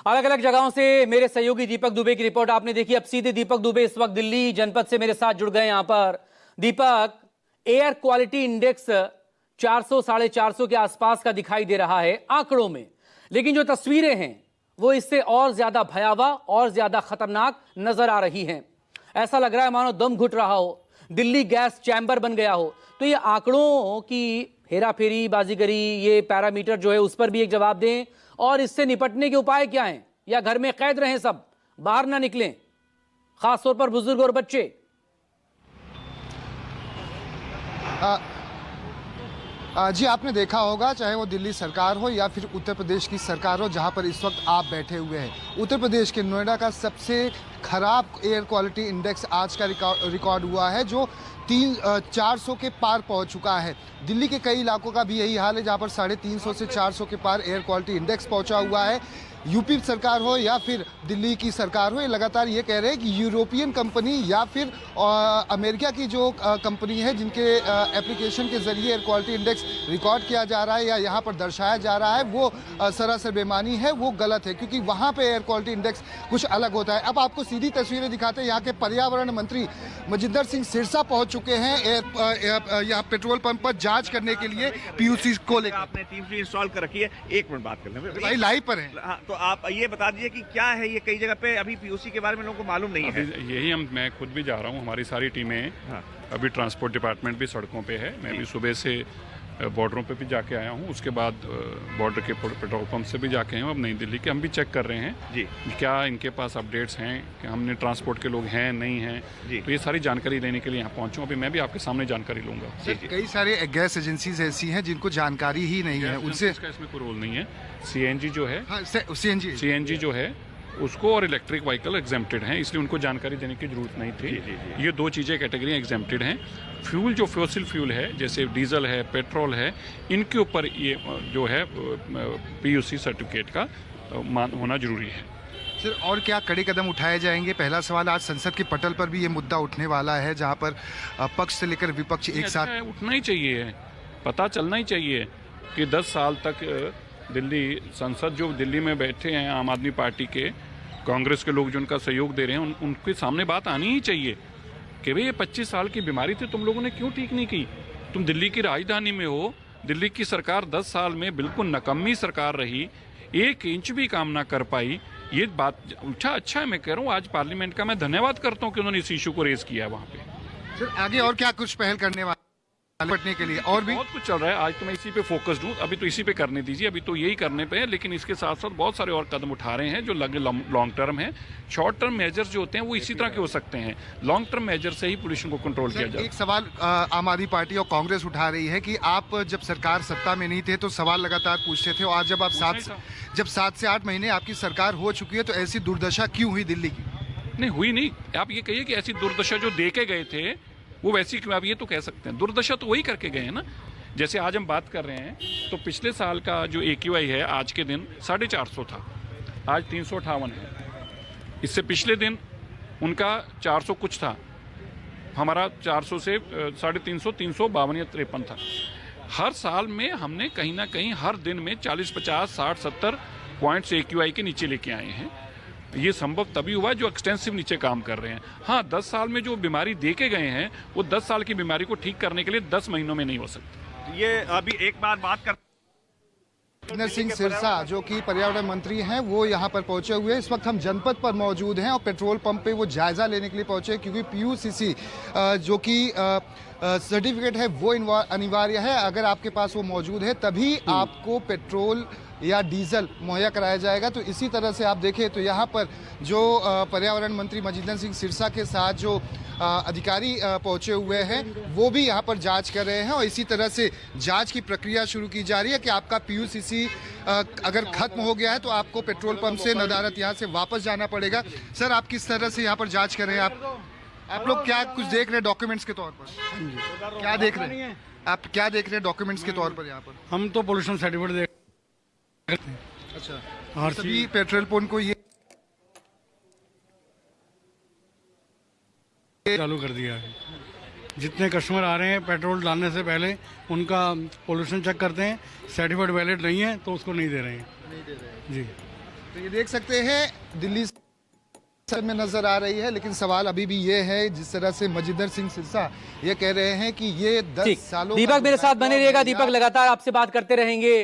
अलग अलग जगहों से मेरे सहयोगी दीपक दुबे की रिपोर्ट आपने देखी। अब सीधे दीपक दुबे इस वक्त दिल्ली जनपद से मेरे साथ जुड़ गए। यहां पर दीपक, एयर क्वालिटी इंडेक्स 400 450 के आसपास का दिखाई दे रहा है आंकड़ों में, लेकिन जो तस्वीरें हैं वो इससे और ज्यादा भयावह और ज्यादा खतरनाक नजर आ रही हैं। ऐसा लग रहा है मानो दम घुट रहा हो, दिल्ली गैस चैम्बर बन गया हो। तो ये आंकड़ों की हेराफेरी, बाजीगरी, ये पैरामीटर जो है उस पर भी एक जवाब दें, और इससे निपटने के उपाय क्या हैं? या घर में कैद रहें, सब बाहर ना निकलें, खासतौर पर बुजुर्ग और बच्चे? जी, आपने देखा होगा, चाहे वो दिल्ली सरकार हो या फिर उत्तर प्रदेश की सरकार हो, जहां पर इस वक्त आप बैठे हुए हैं। उत्तर प्रदेश के नोएडा का सबसे खराब एयर क्वालिटी इंडेक्स आज का रिकॉर्ड हुआ है, जो 400 के पार पहुंच चुका है। दिल्ली के कई इलाकों का भी यही हाल है, जहां पर 350 से 400 के पार एयर क्वालिटी इंडेक्स पहुंचा हुआ है। यूपी सरकार हो या फिर दिल्ली की सरकार हो, ये लगातार ये कह रहे हैं कि यूरोपियन कंपनी या फिर अमेरिका की जो कंपनी है, जिनके एप्लीकेशन के जरिए एयर क्वालिटी इंडेक्स रिकॉर्ड किया जा रहा है या यहाँ पर दर्शाया जा रहा है, वो सरासर बेमानी है, वो गलत है, क्योंकि वहाँ पे एयर क्वालिटी इंडेक्स कुछ अलग होता है। अब आपको सीधी तस्वीरें दिखाते हैं। यहाँ के पर्यावरण मंत्री मजिंदर सिंह सिरसा पहुँच चुके हैं यहाँ पेट्रोल पंप पर जाँच करने के लिए पीयूसी को लेकर। आपने टीम इंस्टॉल कर रखी है, एक मिनट बात कर लें भाई, लाइव पर है। हाँ, तो आप ये बता दीजिए कि क्या है ये, कई जगह पे अभी पीयूसी के बारे में लोगों को मालूम नहीं है। यही मैं खुद भी जा रहा हूँ, हमारी सारी टीमें हाँ। अभी ट्रांसपोर्ट डिपार्टमेंट भी सड़कों पे है। मैं भी सुबह से बॉर्डरों पे भी जाके आया हूँ, उसके बाद बॉर्डर के पेट्रोल पंप से भी जाके आया हूँ। अब नई दिल्ली के हम भी चेक कर रहे हैं जी, क्या इनके पास अपडेट्स हैं, कि हमने ट्रांसपोर्ट के लोग हैं नहीं हैं जी। तो ये सारी जानकारी लेने के लिए यहाँ पहुँचूँ। अभी मैं भी आपके सामने जानकारी लूँगा। कई सारे गैस एजेंसीज ऐसी हैं जिनको जानकारी ही नहीं है, उनसे इसमें कोई रोल नहीं है। सीएनजी जो है, सीएनजी जो है उसको, और इलेक्ट्रिक व्हीकल एग्जेम्प्टेड हैं, इसलिए उनको जानकारी देने की जरूरत नहीं थी। जी। ये दो चीज़ें कैटेगरी एग्जेम्प्टेड हैं। फ्यूल जो फॉसिल फ्यूल है, जैसे डीजल है, पेट्रोल है, इनके ऊपर ये जो है पीयूसी सर्टिफिकेट का होना जरूरी है। सर, और क्या कड़े कदम उठाए जाएंगे? पहला सवाल, आज संसद के पटल पर भी ये मुद्दा उठने वाला है, जहां पर पक्ष से लेकर विपक्ष एक साथ उठना ही चाहिए। पता चलना ही चाहिए कि 10 साल तक दिल्ली संसद, जो दिल्ली में बैठे हैं आम आदमी पार्टी के, कांग्रेस के लोग जो उनका सहयोग दे रहे हैं, उनके सामने बात आनी ही चाहिए कि भाई ये 25 साल की बीमारी थी, तुम लोगों ने क्यों ठीक नहीं की? तुम दिल्ली की राजधानी में हो, दिल्ली की सरकार 10 साल में बिल्कुल नकम्मी सरकार रही, 1 इंच भी काम ना कर पाई। ये बात अच्छा है, मैं कह रहा हूँ आज पार्लियामेंट का मैं धन्यवाद करता हूँ कि उन्होंने इस इशू को रेज किया है वहाँ पे। सर, आगे और क्या कुछ पहल करने वाले निपटने के लिए? और भी बहुत कुछ चल रहा है, आज तो मैं इसी पे फोकस्ड हूँ, अभी तो इसी पे करने दीजिए, अभी तो यही करने पे है, लेकिन इसके साथ साथ बहुत सारे और कदम उठा रहे हैं जो लॉन्ग टर्म है। शॉर्ट टर्म मेजर्स जो होते हैं वो इसी तरह के हो सकते हैं, लॉन्ग टर्म मेजर से ही पोल्यूशन को कंट्रोल किया जाए। एक सवाल आम आदमी पार्टी और कांग्रेस उठा रही है कि आप जब सरकार सत्ता में नहीं थे तो सवाल लगातार पूछते थे, और आज जब आप 7 से 8 महीने आपकी सरकार हो चुकी है, तो ऐसी दुर्दशा क्यों हुई दिल्ली की? नहीं हुई नहीं, आप ये कहिए कि ऐसी दुर्दशा जो देके गए थे वो वैसी क्यों? आप ये तो कह सकते हैं, दुर्दशा तो वही करके गए हैं ना। जैसे आज हम बात कर रहे हैं, तो पिछले साल का जो AQI है आज के दिन 450 था, आज 358 है। इससे पिछले दिन उनका 400 कुछ था, हमारा 400 से 350, 352 या 53 था। हर साल में हमने कहीं ना कहीं हर दिन में 40, 50, 60, 70 पॉइंट्स AQI के नीचे लेके आए हैं। ये संभव तभी हुआ जो एक्सटेंसिव नीचे काम कर रहे हैं। हाँ, 10 साल में जो बीमारी देके गए हैं, वो 10 साल की बीमारी को ठीक करने के लिए 10 महीनों में नहीं हो सकती। ये अभी एक बार बात कर मजिंदर सिंह सिरसा जो कि पर्यावरण मंत्री हैं, वो यहाँ पर पहुंचे हुए हैं। इस वक्त हम जनपद पर मौजूद हैं और पेट्रोल पंप पे वो जायजा लेने के लिए पहुंचे, क्योंकि पीयूसीसी जो कि सर्टिफिकेट है वो अनिवार्य है। अगर आपके पास वो मौजूद है तभी आपको पेट्रोल या डीजल मुहैया कराया जाएगा। तो इसी तरह से आप देखें तो यहाँ पर जो पर्यावरण मंत्री मजिंदर सिंह सिरसा के साथ जो अधिकारी पहुंचे हुए हैं, वो भी यहाँ पर जांच कर रहे हैं, और इसी तरह से जांच की प्रक्रिया शुरू की जा रही है कि आपका पीयूसीसी अगर खत्म हो गया है तो आपको पेट्रोल पंप से नदारत यहाँ से वापस जाना पड़ेगा। सर, आप किस तरह से यहाँ पर जाँच कर रहे हैं? आप लोग क्या कुछ देख रहे हैं डॉक्यूमेंट्स के तौर पर? क्या देख रहे हैं आप? क्या देख रहे हैं डॉक्यूमेंट्स के तौर पर यहाँ पर? हम तो पोल्यूशन सर्टिफिकेट देख। अच्छा, सभी पेट्रोल पंप को ये चालू कर दिया है। जितने कस्टमर आ रहे हैं पेट्रोल डालने से पहले उनका पोल्यूशन चेक करते हैं, सर्टिफिकेट वैलिड नहीं है तो उसको नहीं दे रहे हैं। जी। तो ये देख सकते हैं दिल्ली में नजर आ रही है, लेकिन सवाल अभी भी ये है, जिस तरह से मजिंदर सिंह सिरसा ये कह रहे हैं कि ये 10 ठीक सालों दीपक मेरे साथ बने रहिएगा। दीपक लगातार आपसे बात करते रहेंगे।